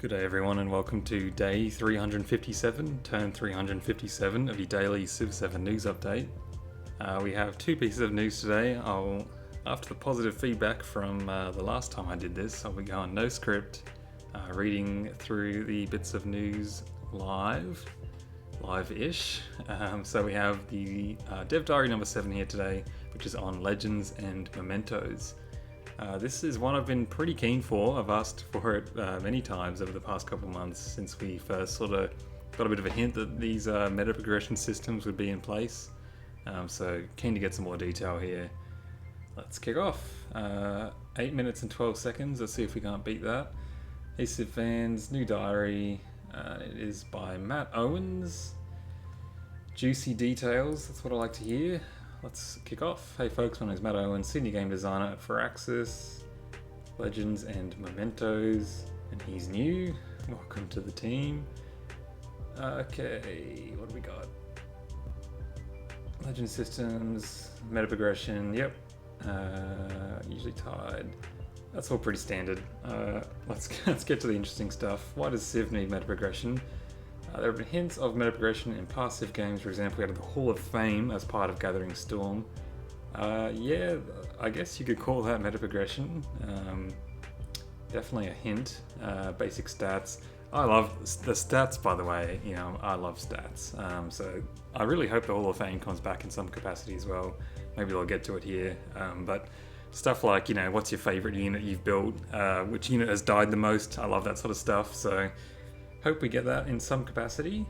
Good day everyone and welcome to day 357, turn 357 of your daily Civ 7 news update. We have two pieces of news today. After the positive feedback from the last time I did this, I'll be going no script, reading through the bits of news live-ish. So we have the Dev Diary number 7 here today, which is on Legends and Mementos. This is one I've been pretty keen for. I've asked for it many times over the past couple months since we first sort of got a bit of a hint that these meta progression systems would be in place. So keen to get some more detail here. Let's kick off. 8 minutes and 12 seconds. Let's see if we can't beat that. Hey Civ fans, new diary. It is by Matt Owens. Juicy details, that's what I like to hear. Let's kick off. Hey folks, my name is Matt Owens, Senior Game Designer at Firaxis, Legends and Mementos, and he's new. Welcome to the team. Okay, what do we got? Legend systems, meta progression, yep. Usually tied. That's all pretty standard. Let's get to the interesting stuff. Why does Civ need meta progression? There have been hints of meta progression in past Civ games. For example, we had the Hall of Fame as part of Gathering Storm. Yeah, I guess you could call that meta progression. Definitely a hint. Basic stats. I love the stats, by the way. You know, I love stats. So I really hope the Hall of Fame comes back in some capacity as well. Maybe they'll get to it here. But stuff like, you know, what's your favorite unit you've built? Which unit has died the most? I love that sort of stuff. So hope we get that in some capacity.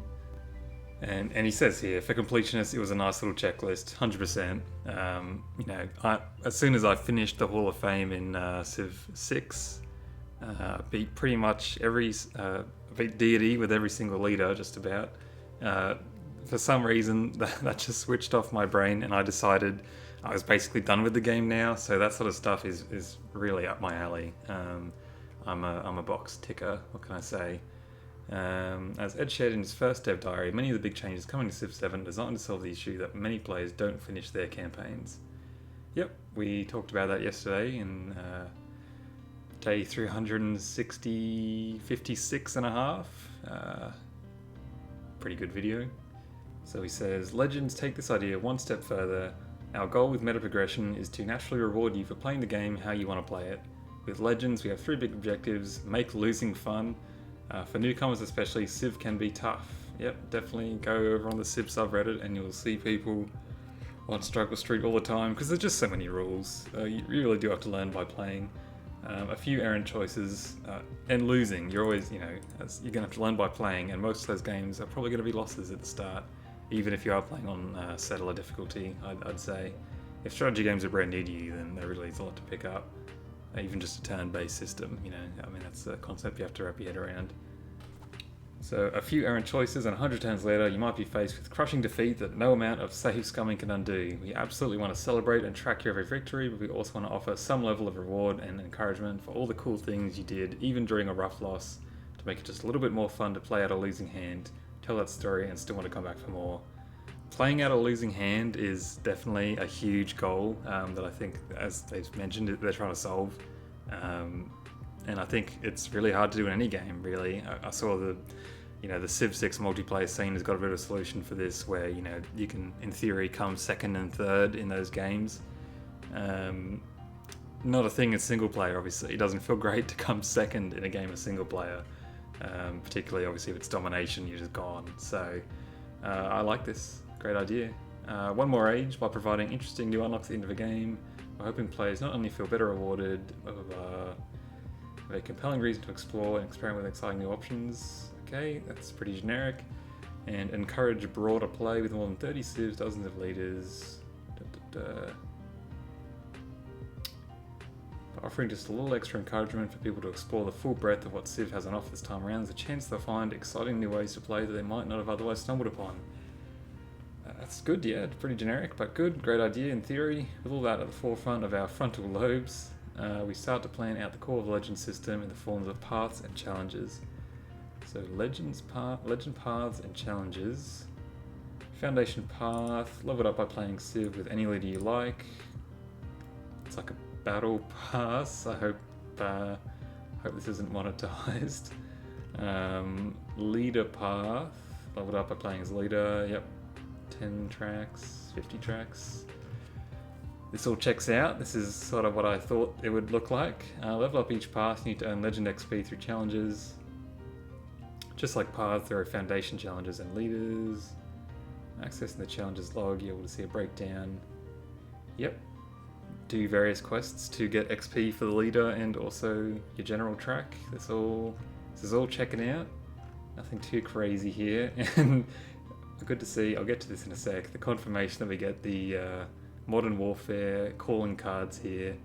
And he says here, for completionists, it was a nice little checklist, 100%. You know, as soon as I finished the Hall of Fame in Civ 6, beat pretty much beat deity with every single leader, just about. For some reason, that just switched off my brain, and I decided I was basically done with the game now. So that sort of stuff is really up my alley. I'm a box ticker. What can I say? As Ed shared in his first Dev Diary, many of the big changes coming to Civ 7 are designed to solve the issue that many players don't finish their campaigns. Yep, we talked about that yesterday in day 56 and a half. Pretty good video. So he says, Legends take this idea one step further. Our goal with meta progression is to naturally reward you for playing the game how you want to play it. With Legends, we have three big objectives: make losing fun. For newcomers especially, Civ can be tough. Yep, definitely go over on the Civ subreddit and you'll see people on Struggle Street all the time because there's just so many rules. You really do have to learn by playing. A few errant choices and losing. You're always, you know, you're going to have to learn by playing, and most of those games are probably going to be losses at the start, even if you are playing on settler difficulty, I'd say. If strategy games are brand new to you, then there really is a lot to pick up. Even just a turn-based system, you know, I mean, that's a concept you have to wrap your head around. So a few errant choices and 100 turns later, you might be faced with crushing defeat that no amount of save scumming can undo. We absolutely want to celebrate and track your every victory, but we also want to offer some level of reward and encouragement for all the cool things you did, even during a rough loss, to make it just a little bit more fun to play out a losing hand, tell that story, and still want to come back for more. Playing out a losing hand is definitely a huge goal that I think, as they've mentioned, they're trying to solve. And I think it's really hard to do in any game, really. I saw the Civ 6 multiplayer scene has got a bit of a solution for this, where, you know, you can, in theory, come second and third in those games. Not a thing in single player, obviously. It doesn't feel great to come second in a game of single player. Particularly, obviously, if it's domination, you're just gone. So I like this. Great idea. One more age by providing interesting new unlocks at the end of a game. We're hoping players not only feel better rewarded, but have a compelling reason to explore and experiment with exciting new options. Okay, that's pretty generic. And encourage broader play with more than 30 civs, dozens of leaders. By offering just a little extra encouragement for people to explore the full breadth of what Civ has on offer this time around, there's a chance they'll find exciting new ways to play that they might not have otherwise stumbled upon. That's good, yeah, it's pretty generic, but good. Great idea in theory. With all that at the forefront of our frontal lobes, we start to plan out the core of the Legend system in the forms of paths and challenges. So Legend paths and challenges. Foundation path, level it up by playing Civ with any leader you like. It's like a battle pass. I hope this isn't monetized. Leader path, leveled up by playing as leader, yep. 10 tracks, 50 tracks. This all checks out. This is sort of what I thought it would look like. Level up each path, you need to earn legend XP through challenges. Just like paths, there are foundation challenges and leaders. Accessing the challenges log, you're able to see a breakdown. Yep. Do various quests to get XP for the leader and also your general track. This is all checking out. Nothing too crazy here. And good to see, I'll get to this in a sec, the confirmation that we get the Modern Warfare calling cards here.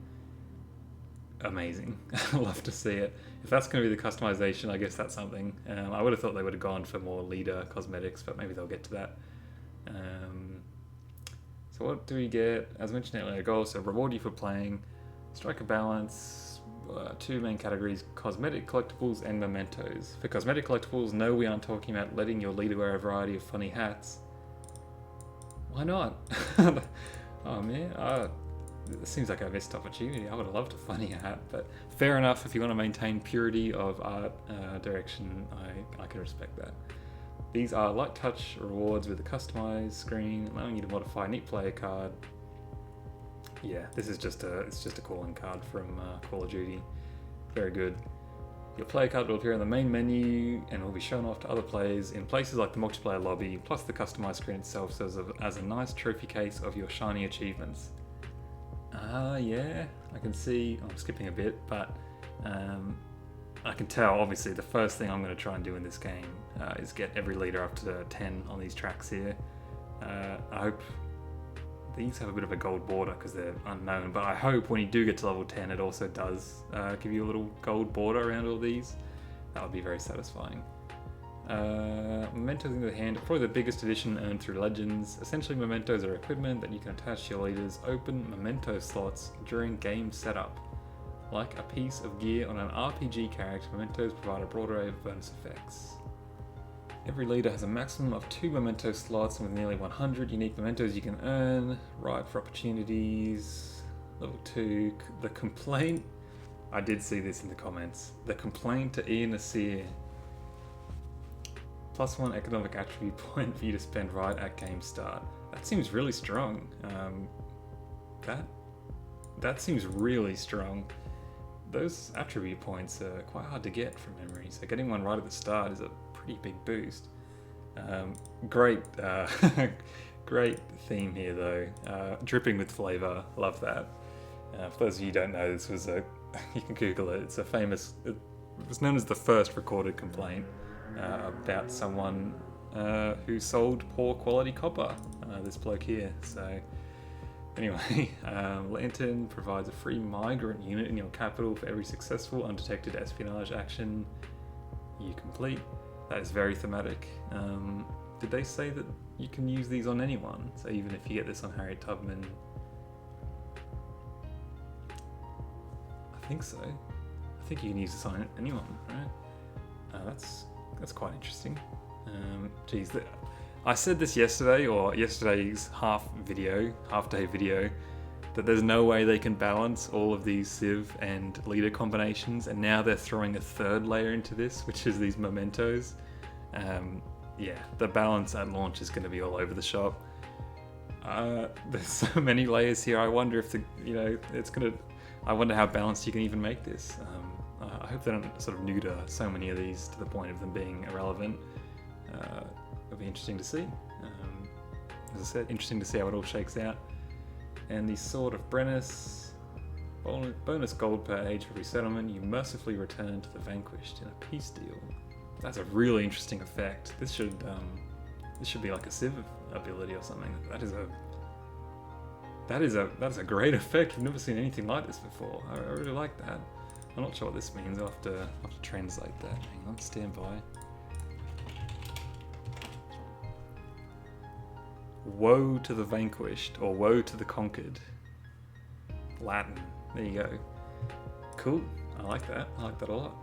Amazing. I love to see it. If that's going to be the customization, I guess that's something. I would have thought they would have gone for more leader cosmetics, but maybe they'll get to that. So what do we get? As mentioned earlier, goals, so reward you for playing, strike a balance, 2 main categories, cosmetic collectibles and mementos. For cosmetic collectibles, no, we aren't talking about letting your leader wear a variety of funny hats. Why not? Oh man, it seems like a missed opportunity. I would have loved a funny hat, but fair enough. If you want to maintain purity of art direction, I can respect that. These are light touch rewards with a customized screen, allowing you to modify a neat player card. Yeah, this is just a calling card from Call of Duty. Very good. Your player card will appear in the main menu and will be shown off to other players in places like the multiplayer lobby, plus the customized screen itself serves as a nice trophy case of your shiny achievements. Yeah, I can see, I'm skipping a bit, but I can tell, obviously, the first thing I'm going to try and do in this game is get every leader up to 10 on these tracks here. I hope these have a bit of a gold border because they're unknown, but I hope when you do get to level 10 it also does give you a little gold border around all these. That would be very satisfying. Mementos in the hand, probably the biggest addition earned through Legends. Essentially, mementos are equipment that you can attach to your leaders. Open memento slots during game setup. Like a piece of gear on an RPG character, mementos provide a broad array of bonus effects. Every leader has a maximum of 2 memento slots, and with nearly 100 unique mementos you can earn. Right for opportunities. Level 2. The complaint. I did see this in the comments. The complaint to Ian Nasir. +1 economic attribute point for you to spend right at game start. That seems really strong. That seems really strong. Those attribute points are quite hard to get from memory, so getting one right at the start is a pretty big boost. Great great theme here though. Dripping with flavour, love that. For those of you who don't know, this was you can Google it, it's a famous, it was known as the first recorded complaint about someone who sold poor quality copper, this bloke here. So anyway, Lantern provides a free migrant unit in your capital for every successful undetected espionage action you complete. That is very thematic. Did they say that you can use these on anyone? So even if you get this on Harriet Tubman, I think so. I think you can use this on anyone, right? That's quite interesting. Geez, I said this yesterday, or yesterday's half-day video, that there's no way they can balance all of these Civ and leader combinations, and now they're throwing a third layer into this, which is these mementos. Yeah, the balance at launch is going to be all over the shop. There's so many layers here. I wonder if I wonder how balanced you can even make this. I hope they don't sort of neuter so many of these to the point of them being irrelevant. It'll be interesting to see. As I said, interesting to see how it all shakes out. And the Sword of Brennus, bonus gold per age for resettlement. You mercifully return to the vanquished in a peace deal. That's a really interesting effect. This should be like a Civ ability or something. That is a great effect. I've never seen anything like this before. I really like that. I'm not sure what this means. I'll have to translate that. Hang on, stand by. Woe to the vanquished, or woe to the conquered. Latin. There you go. Cool. I like that. I like that a lot.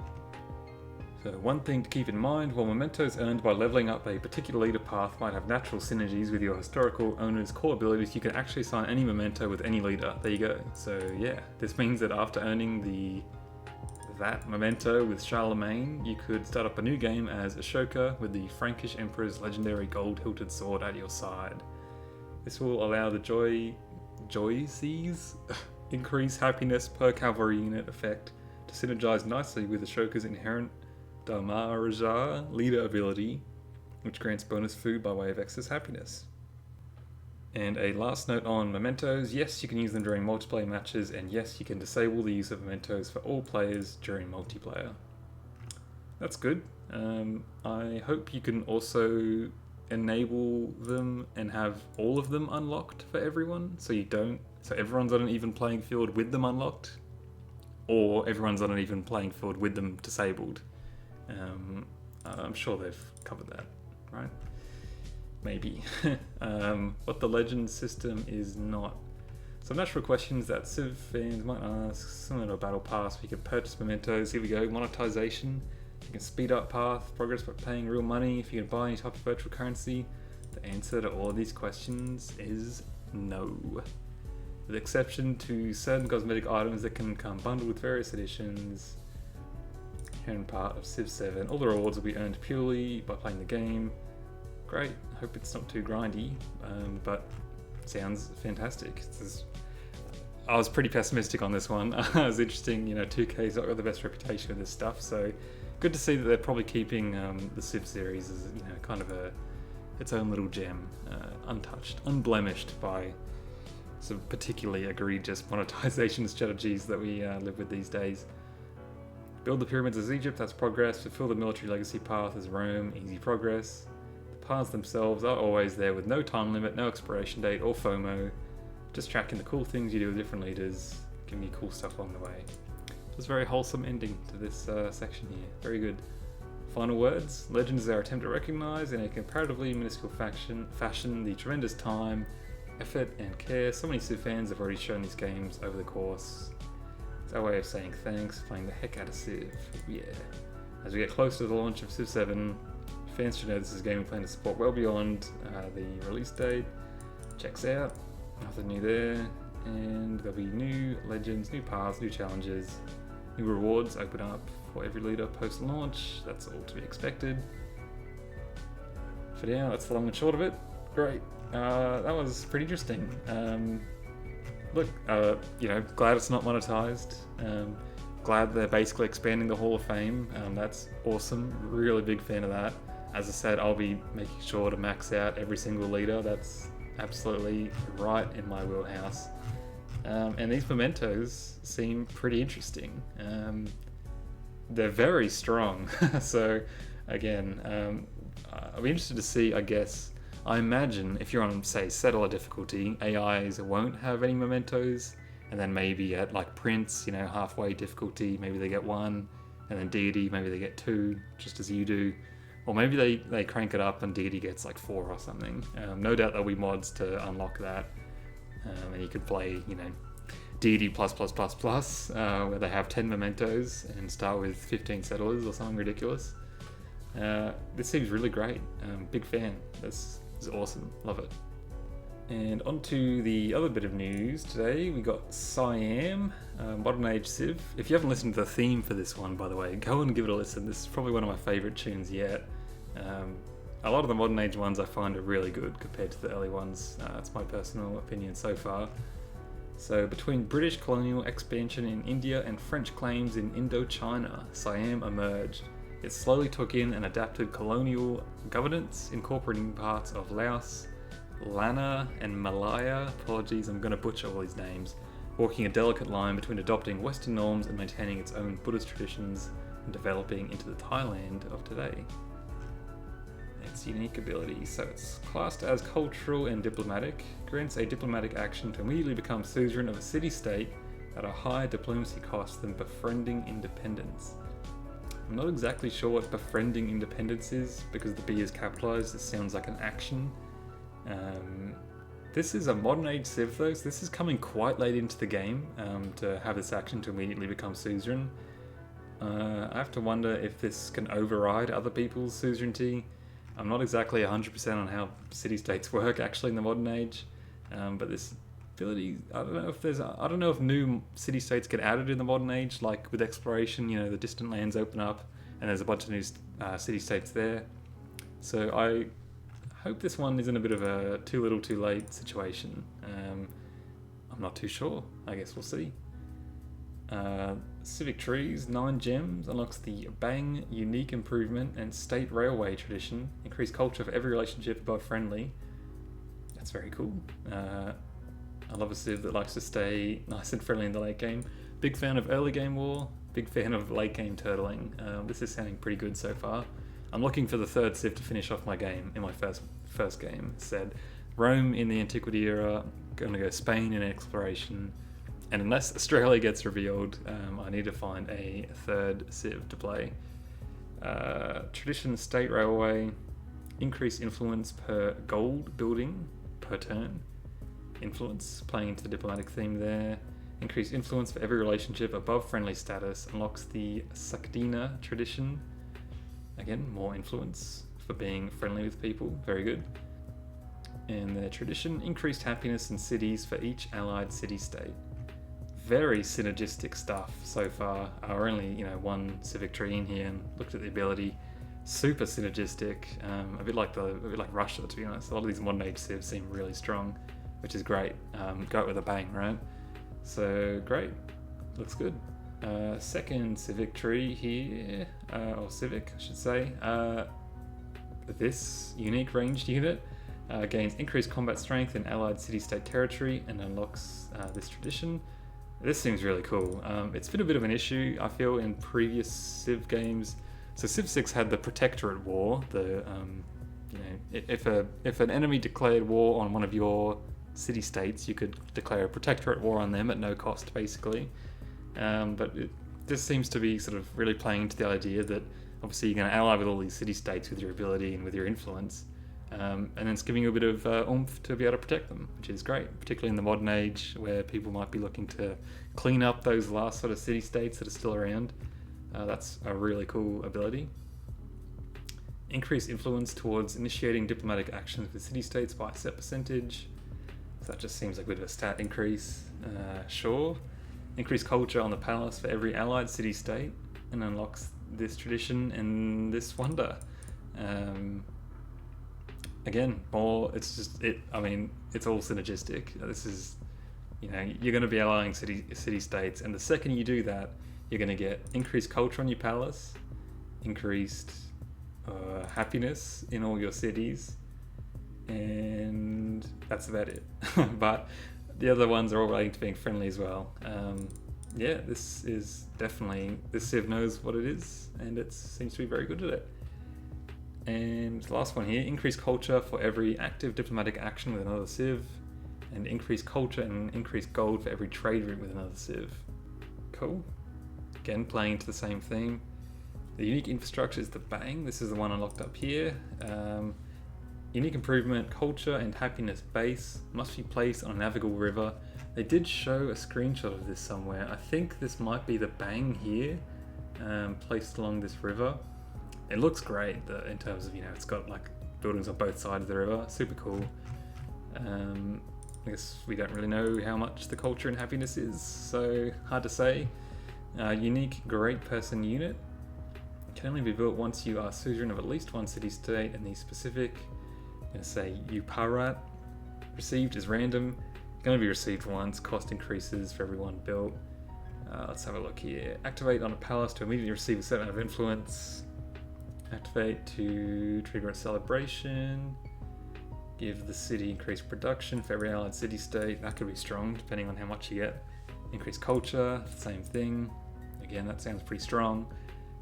So one thing to keep in mind, while mementos earned by leveling up a particular leader path might have natural synergies with your historical owner's core abilities, you can actually assign any memento with any leader. There you go. So yeah, this means that after earning the that memento with Charlemagne, you could start up a new game as Ashoka with the Frankish Emperor's legendary gold-hilted sword at your side. This will allow the Joyces increase happiness per cavalry unit effect to synergize nicely with Ashoka's inherent Dharmaraja leader ability, which grants bonus food by way of excess happiness. And a last note on mementos: yes, you can use them during multiplayer matches, and yes, you can disable the use of mementos for all players during multiplayer. That's good. I hope you can also enable them and have all of them unlocked for everyone, so everyone's on an even playing field with them unlocked, or everyone's on an even playing field with them disabled. I'm sure they've covered that, right? Maybe. What the Legends system is not. Some natural questions that Civ fans might ask, similar to a battle pass, we can purchase mementos. Here we go, monetization. You can speed up path progress by paying real money. If you can buy any type of virtual currency, the answer to all of these questions is no. With exception to certain cosmetic items that can come bundled with various editions. Inherent part of Civ 7. All the rewards will be earned purely by playing the game. Great. I hope it's not too grindy, but sounds fantastic. I was pretty pessimistic on this one. It was interesting, 2K's not got the best reputation with this stuff, so good to see that they're probably keeping the Civ series as kind of its own little gem, untouched, unblemished by some particularly egregious monetization strategies that we live with these days. Build the pyramids as Egypt, that's progress. Fulfill the military legacy path as Rome, easy progress. Paths themselves are always there with no time limit, no expiration date or FOMO, just tracking the cool things you do with different leaders, giving you cool stuff along the way. It's a very wholesome ending to this section here, very good. Final words: Legends is our attempt to recognise in a comparatively minuscule fashion the tremendous time, effort and care so many Civ fans have already shown these games over the course. It's our way of saying thanks for playing the heck out of Civ, yeah. As we get closer to the launch of Civ 7, fans should know this is a game we plan to support well beyond the release date. Checks out, nothing new there, and there'll be new legends, new paths, new challenges, new rewards open up for every leader post-launch. That's all to be expected. For now, that's the long and short of it. Great, that was pretty interesting. Look, glad it's not monetized. Glad they're basically expanding the Hall of Fame. That's awesome, really big fan of that. As I said, I'll be making sure to max out every single leader. That's absolutely right in my wheelhouse. And these mementos seem pretty interesting. They're very strong. So again, I'll be interested to see, I guess. I imagine if you're on, say, settler difficulty, AIs won't have any mementos, and then maybe at like Prince, halfway difficulty, maybe they get 1, and then Deity, maybe they get 2, just as you do. Or maybe they crank it up and Deity gets like 4 or something. No doubt there'll be mods to unlock that. And you could play, Deity plus, where they have 10 mementos and start with 15 settlers or something ridiculous. This seems really great. Big fan. This is awesome. Love it. And on to the other bit of news today. We got Siam, Modern Age Civ. If you haven't listened to the theme for this one, by the way, go and give it a listen. This is probably one of my favourite tunes yet. A lot of the Modern Age ones I find are really good compared to the early ones. That's my personal opinion so far. So between British colonial expansion in India and French claims in Indochina, Siam emerged. It slowly took in and adapted colonial governance, incorporating parts of Laos, Lana and Malaya, apologies, I'm going to butcher all these names, walking a delicate line between adopting Western norms and maintaining its own Buddhist traditions and developing into the Thailand of today. Its unique ability, so it's classed as cultural and diplomatic, grants a diplomatic action to immediately become suzerain of a city-state at a higher diplomacy cost than befriending independence. I'm not exactly sure what befriending independence is, because the B is capitalized, it sounds like an action. This is a modern age Civ though, so this is coming quite late into the game to have this action to immediately become suzerain. I have to wonder if this can override other people's suzerainty. I'm not exactly 100% on how city-states work actually in the modern age, but this ability. I don't know if new city states get added in the modern age, like with exploration. You know, the distant lands open up, and there's a bunch of new city states there. So I hope this one isn't a bit of a too little, too late situation. I'm not too sure. I guess we'll see. Civic Trees, 9 gems, unlocks the Bang unique improvement and state railway tradition. Increased culture for every relationship above friendly. That's very cool. I love a civ that likes to stay nice and friendly in the late game. Big fan of early game war, big fan of late game turtling. This is sounding pretty good so far. I'm looking for the third civ to finish off my game in my first game. Said Rome in the Antiquity era, going to go Spain in exploration, and unless Australia gets revealed, I need to find a third civ to play. Tradition State Railway, increased influence per gold building per turn. Influence, playing into the diplomatic theme there. Increased influence for every relationship above friendly status, unlocks the Sakdina tradition. Again, more influence for being friendly with people, very good. And the tradition, increased happiness in cities for each allied city-state. Very synergistic stuff so far. We're only, one civic tree in here and looked at the ability. Super synergistic, a bit like Russia, to be honest. A lot of these modern age civs seem really strong, which is great. Go it with a bang, right? So great, looks good. Second civic tree here, or civic, I should say. This unique ranged unit gains increased combat strength in allied city-state territory and unlocks this tradition. This seems really cool. It's been a bit of an issue, I feel, in previous Civ games. So Civ 6 had the Protectorate War. If an enemy declared war on one of your city-states, you could declare a Protectorate War on them at no cost, basically. But this seems to be sort of really playing into the idea that obviously you're going to ally with all these city-states with your ability and with your influence. And then it's giving you a bit of oomph to be able to protect them, which is great, particularly in the modern age where people might be looking to clean up those last sort of city-states that are still around. That's a really cool ability. Increased influence towards initiating diplomatic actions with city-states by a set percentage. So that just seems like a bit of a stat increase. Sure. Increased culture on the palace for every allied city-state and unlocks this tradition and this wonder. Again, it's all synergistic. This is, you're going to be allying city-states, and the second you do that, you're going to get increased culture on your palace, increased happiness in all your cities, and that's about it. But the other ones are all relating to being friendly as well. This is definitely, this Civ knows what it is, and it seems to be very good at it. And the last one here, increased culture for every active diplomatic action with another Civ, and increased culture and increased gold for every trade route with another Civ. Cool. Again, playing into the same theme. The unique infrastructure is the Bang. This is the one unlocked up here. Unique improvement, culture and happiness base must be placed on a navigable river. They did show a screenshot of this somewhere. I think this might be the Bang here, placed along this river. It looks great in terms of, it's got like buildings on both sides of the river. Super cool. I guess we don't really know how much the culture and happiness is, so hard to say. Unique great person unit. Can only be built once you are suzerain of at least one city-state and the specific, I'm going to say Uparat. Received is random. Going to be received once. Cost increases for every one built. Let's have a look here. Activate on a palace to immediately receive a certain amount of influence. Activate to trigger a celebration. Give the city increased production for every allied city-state. That could be strong, depending on how much you get. Increased culture, same thing. Again, that sounds pretty strong.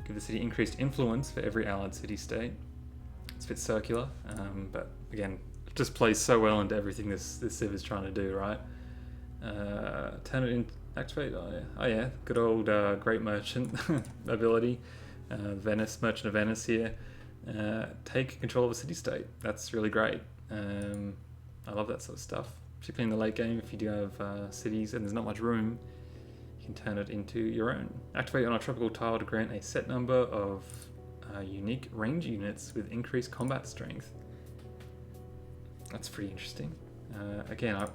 Give the city increased influence for every allied city-state. It's a bit circular, but again, it just plays so well into everything this Civ is trying to do, right? Turn it in, activate, oh yeah, good old Great Merchant ability. Venice, Merchant of Venice here. Take control of a city-state. That's really great. I love that sort of stuff, particularly in the late game. If you do have cities and there's not much room, you can turn it into your own. Activate on a tropical tile to grant a set number of unique range units with increased combat strength. That's pretty interesting. Again,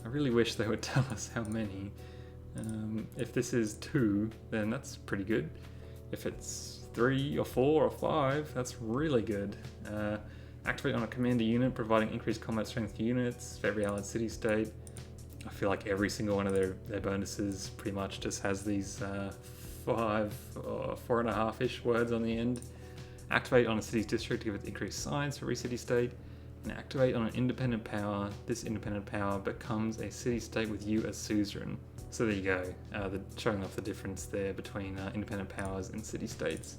I really wish they would tell us how many. If this is 2, then that's pretty good. If it's 3 or 4 or 5, that's really good. Activate on a commander unit, providing increased combat strength to units for every allied city-state. I feel like every single one of their bonuses pretty much just has these 5 or 4.5-ish words on the end. Activate on a city's district to give it increased science for every city-state. And activate on an independent power. This independent power becomes a city-state with you as suzerain. So there you go, showing off the difference there between independent powers and city-states.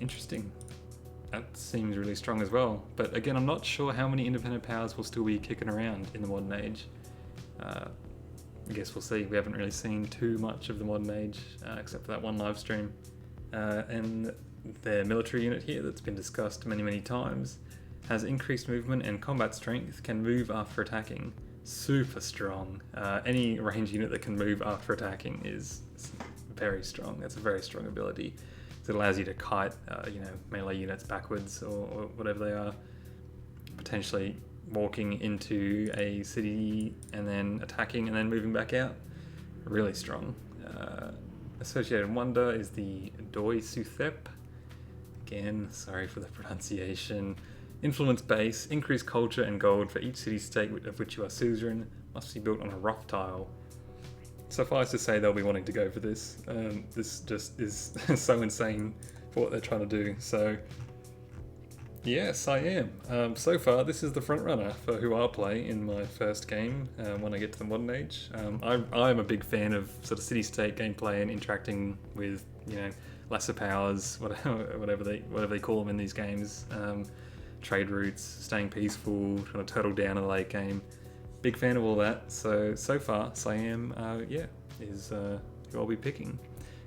Interesting. That seems really strong as well. But again, I'm not sure how many independent powers will still be kicking around in the modern age. I guess we'll see. We haven't really seen too much of the modern age, except for that one live stream. And their military unit here that's been discussed many times has increased movement and combat strength, can move after attacking. Super strong. Any range unit that can move after attacking is very strong. That's a very strong ability. So it allows you to kite, melee units backwards or whatever they are, potentially walking into a city and then attacking and then moving back out. Really strong. Associated wonder is the Doi Suthep. Again, sorry for the pronunciation. Influence base, increased culture and gold for each city-state of which you are suzerain, must be built on a rough tile. Suffice to say they'll be wanting to go for this. This just is so insane for what they're trying to do. So, yes, I am. So far, this is the front runner for who I'll play in my first game when I get to the modern age. I'm a big fan of sort of city-state gameplay and interacting with, lesser powers, whatever they call them in these games. Trade routes, staying peaceful, trying to turtle down in the late game. Big fan of all that. So far, Siam, is who I'll be picking.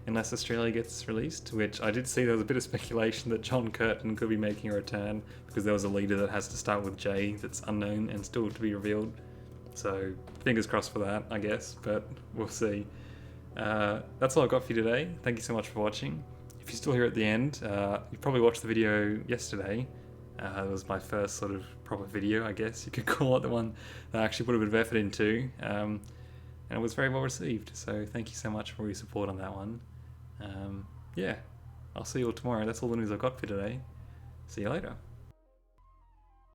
Unless Australia gets released, which I did see there was a bit of speculation that John Curtin could be making a return because there was a leader that has to start with J that's unknown and still to be revealed. So fingers crossed for that, I guess, but we'll see. That's all I've got for you today. Thank you so much for watching. If you're still here at the end, you probably watched the video yesterday. It was my first sort of proper video, I guess you could call it, the one that I actually put a bit of effort into, and it was very well received, so thank you so much for your support on that one. I'll see you all tomorrow. That's all the news I've got for today. See you later.